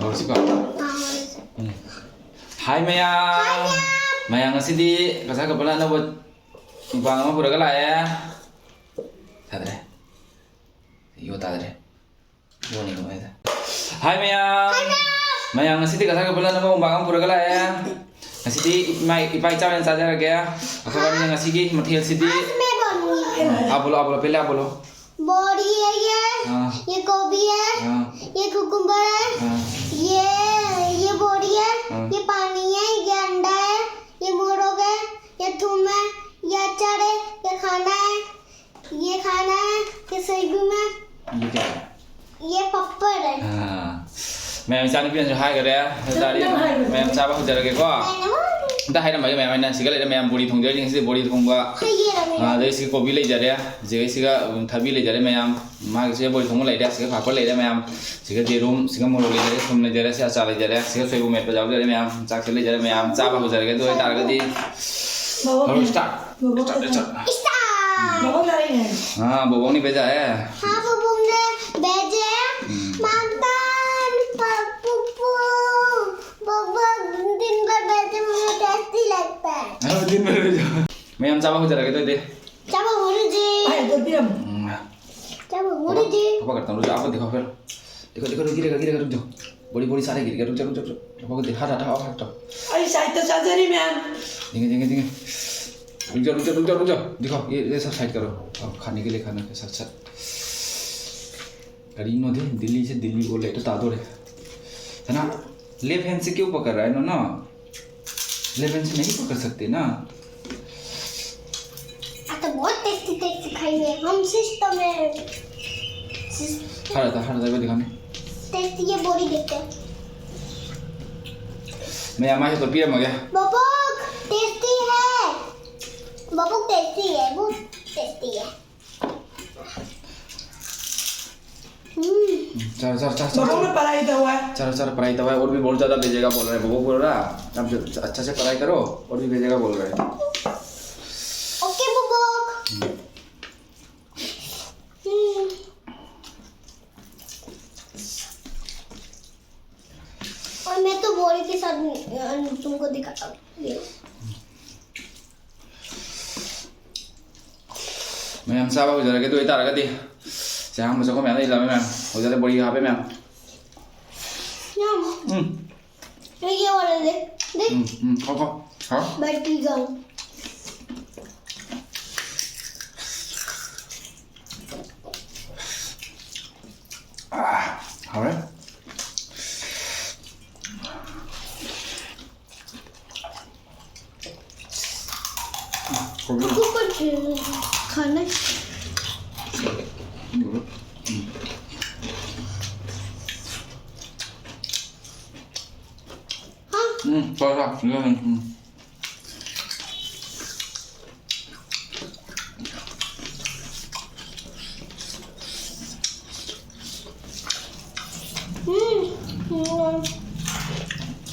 hầu sih kok. Hai Mayang. Mayang ngasih kasih kepala na buat bang apa pura kala ya. Tadre. Yo tadre. Yo nih kau itu. Hai Mayang. Mayang ngasih kasih kepala na buat bang pura kala ya. Ngasih ipai cawen saja lagi ya. Aku kan ngasih ki material sidi. Abolo pele abolo. Body है ये गोभी है ये cucumber है ये body है ये पानी है ये अंडा है ये मोरग है ये थूम है ये अचार है ये खाना है ये सैगुम है ये क्या है? ये पप्पड़ है मैं इंसान भी अंजहाय कर रहा है तारी मैं चाबा हो जा रहा है क्या दा hai namai mai na siga le mai am bori thong jari se bori thong ba dai si kobi le jare je siga thabi le jare mai am ma se bori thong lai da siga phapar le da mai am siga je room siga moro le jare thum le jare se acha le jare siga soibu met ba jaw jare mai am chak se le jare mai am cha ba ho jare do tar ga di start बबोक लाई है हां bobong ni beja hai हां बबोक ने बेजे मांगतान पप्पू बबोक दिन भर बेजे मुझे tasty लगता है दिन भर बेजा मैं am cha ba ho jare do de चाबा मुझे Ay, dormíamos. चाबा मुझे apa करता हूं आप देखो फिर देखो गिरेगा रुक जाओ बड़ी सारे गिर गया रुक जाओ apa को देखा था हट Ay, saya itu saja nih, man. देंगे रुक जाओ दिखाओ ये सब साइड करो अब खाने के लिए खाना के साथ साथ गाड़ी नो दे दिल्ली से दिल्ली बोले तो तादो रे है ना लेफ्ट हैंड से क्यों पकड़ रहा है ना लेफ्ट हैंड से नहीं पकड़ सकते ना तो बहुत टेस्टी खाएंगे हम सिस्टम में हर था दिखाने टेस्टी ये बॉडी देखते हैं मैं हमारे तो पिया मगे बबोक टेस्टी है बबोक टेस्टी है बहुत टेस्टी है चल Babong में पढ़ाई तो हुआ है. चलो पढ़ाई तो है और भी बहुत ज़्यादा भेजेगा बोल रहे हैं वो बोल रहा अब अच्छा से पढ़ाई करो और भी भेजेगा बोल रहे हैं ओके बबोक और मैं तो बॉडी के साथ तुमको दिखाता हूँ मैं हम साहब हो जा रहा है तो इतना रखा थी saya masuk ke mana ilah memang udah ada body HP memang ये वाला देख kok हाँ बैटरी गन हाँ रे कुछ खाना 좋아 이거는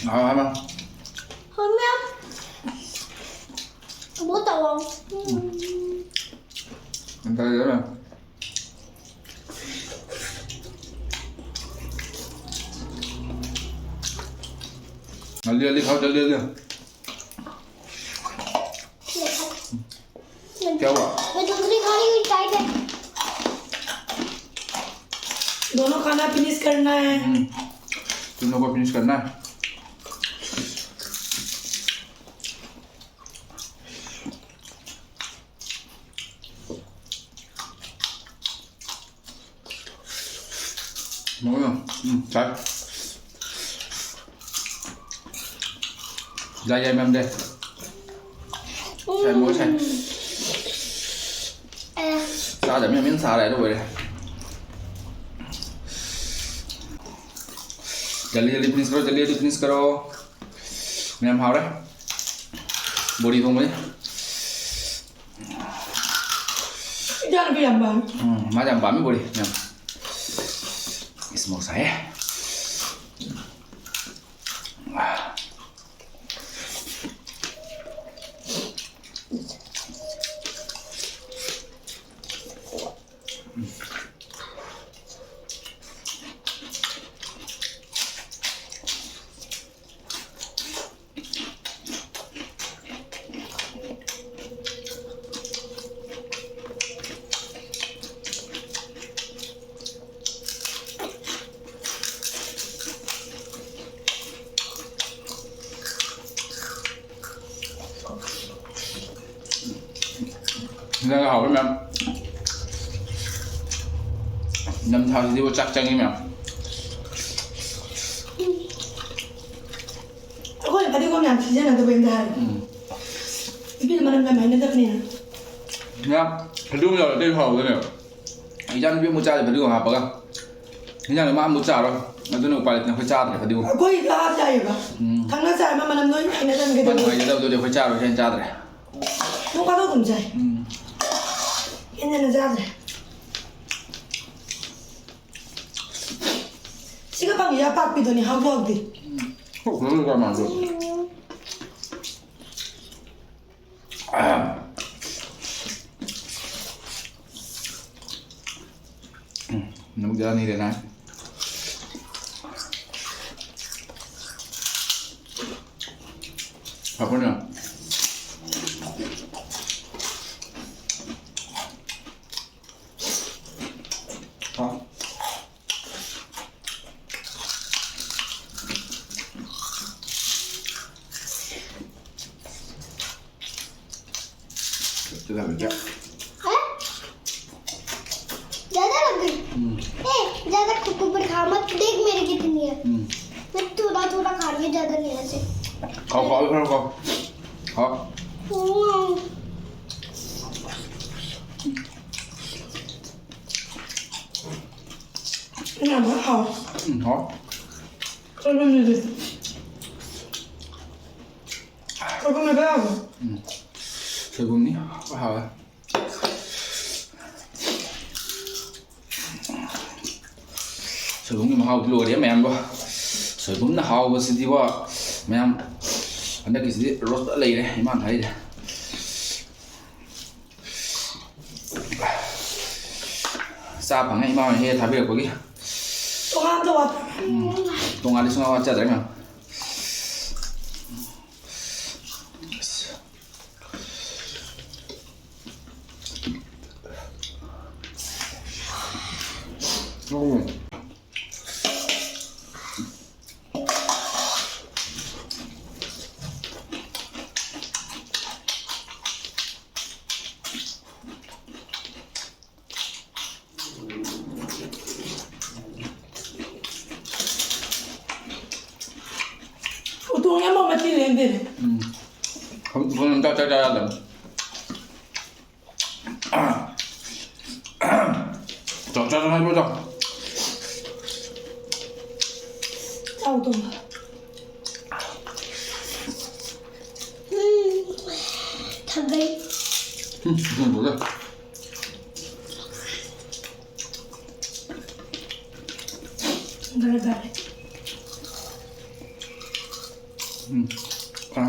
하면 뭐 따와 എന്താ 이러면 जल्दी खाओ जल्दी क्या हुआ मैं दूसरी खानी हुई टाइट है दोनों खाना फिनिश करना है. तुम लोग को फिनिश करना है चल ra em đây xem muối xem sao để miếng xào này đâu vậy जल्दी फिनिश करो मैम हाव đấy body không đấy Jangan bilang bang. macam bami body ma'am smoke saya 생각을 하고 그러면 남사시고 짝짱이면 Ako, pati ko niyan, siya na gawin dahil. Ibig naman ang gamay na kanina. 그냥 배드ум이 되게 하거든요. 이자는 비 못자도 배드움 하다가 그냥 마음 못 자러 나도 빨리 그냥 회자들 배드움. Ako, lahat tayo ba? Tanggal sa ama manam noy, ay nasan 만 gawin. 거의 저도 저 회자로 그냥 자들. Nung ka daw kung sa'y. Yan na nasabi. Siga pang iyapak pito ni hawag di. 그런 거 하면 안 돼. 너무 잘하네 이래나. 바쁘냐? Kita baca. है ज्यादा लग गई ज्यादा cucumber खा मत देख मेरी कितनी है मैं थोड़ा थोड़ा खा रही हूँ ज्यादा नहीं ऐसे खाओ. Ano ba? How? Hả? Ano ba nito? Ano ba may bago? 소금이 하와. 소금이 하고 들어오래 매am 봐. 소금나 하고 시디와 매am 안데 기시 로스 레이래 이만 하이래. 사방에 이만 해 답이 거기. Tungan to what? 동아리 순간 왔자 되면. Utungnya mau mati lendir. 그거는 짜짜짜야. 짜짜짜 해보자. Sa utung. थक गई 이건 뭐야? Gara-gara. 가라.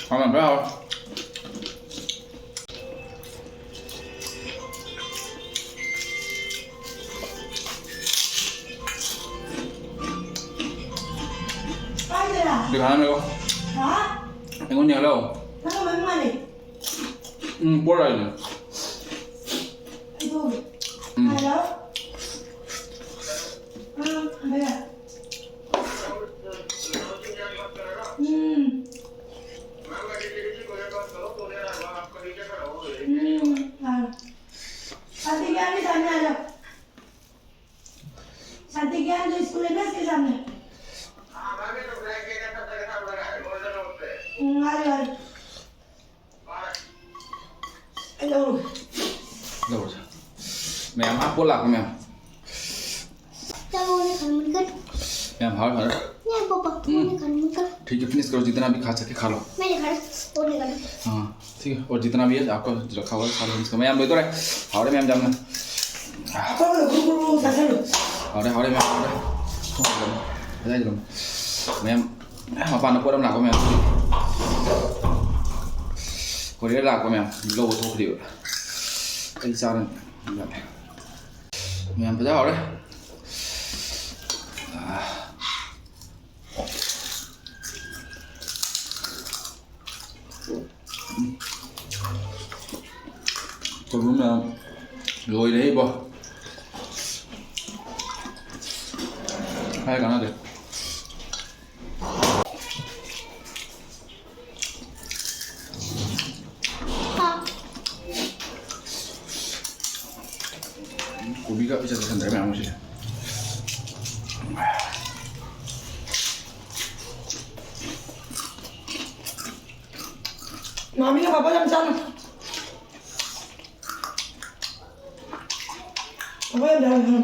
가면 돼요. Ay, dala. 우리 가는 거. Ha? 이건 열어. Ano man man eh? 뭐라 이제. Ito. Hello? Ano yan? संतिज्ञान के सामने आ जाओ संतिज्ञान जो school है ना इसके सामने आ रहे हेलो 넣어보자. मैम आप बोला को मैम. चलो उन्हें खाना मत कर मैम हाल हाल. नहीं पापा उन्हें खाना मत कर ठीक है फिनिश करो जितना भी खा सके खा लो. मैं नहीं खा रहा और नहीं खा रहा हाँ ठीक है और जितना भी है आपको रखा हुआ है खा लो इसका. मैम बोल तो रहे. हावड़े मैम जामना. Apolo guru sasalo हावड़े मैम हावड़े. ada belum. Ma'am apa anak orang laku ma'am. Korea laku ma'am. Lo butuh dia. Kaisaran. Ma'am betul हावड़े. 그러면 rồi đấy bò hai cái nào được 고기가 이제 다 내면 안 오지. Maminya papa jam sana. Papa jam jalan sana.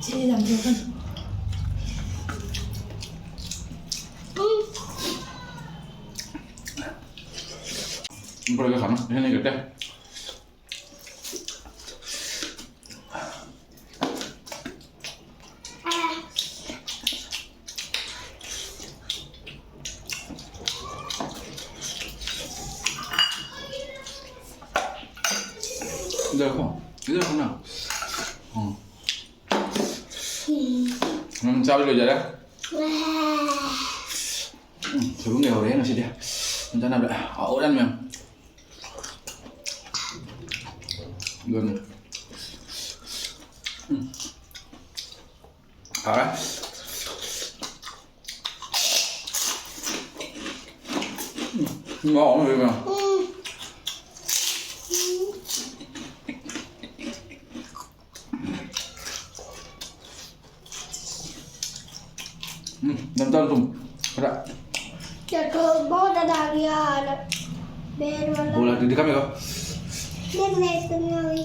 Chị làm gì không? Boleh ke sana? Ini gede. Được không? Được không nào? Sao bây giờ đấy? Thử nghèo đấy nó sẽ đi. Chúng ta làm lại ổ ăn mềm. Gần. Đấy. Ngon rồi mà. Nonton tuh, ada. Jatuh bawa dari ada. Berulang. Bola di kami kok. Dia kena sekali.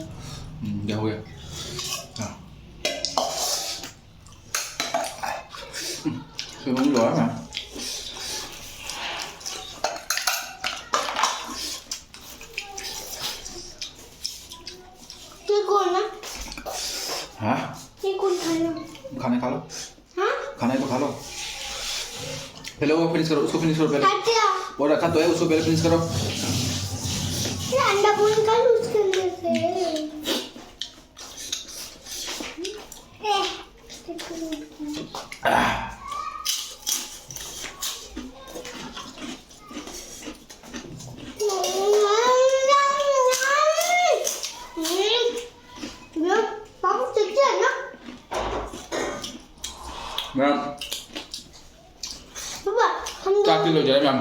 Jauh ya. Nah. Sebelum luar mah. Cikun lah. Hah? Cikun kalau. खाने खा लो Hah? खाना है तो खा लो पहले वो finish करो उसको फिनिश करो पहले Ada. वो रखा तो है उसको पहले फिनिश करो Ya anda pun kan उसके लिए से. Ya, bagus kecil nak. Ma'am Bapa, हम 4 किलो जा रहे मैम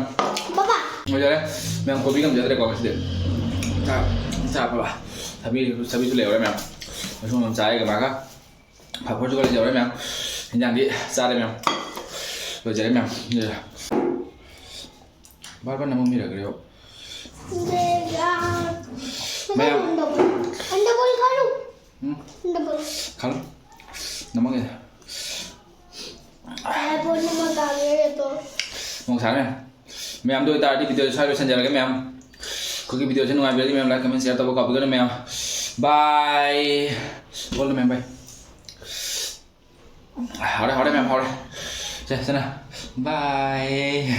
Bapa. हो जा रहे मैम को भी कम जा रहे कॉमर्स दे 자 봐봐 답이 좀 레오래 ma'am nói chung làm trái cái mà khác phải có chút cái dầu đấy ma'am hình dạng đi ra đây ma'am rồi trái ma'am như là bắt bắt nằm được cái Ma'am. Anda boleh kalau. Hmm, Anda boleh. kalau nằm cái Saya pun makan itu. mong sáng này ma'am đôi ta đi video sai rồi chân cái ma'am có cái video trên ngoài video ma'am like comment share tao có cái ma'am bye bố lên ma'am bye hảo đây ma'am hảo đây xem nào bye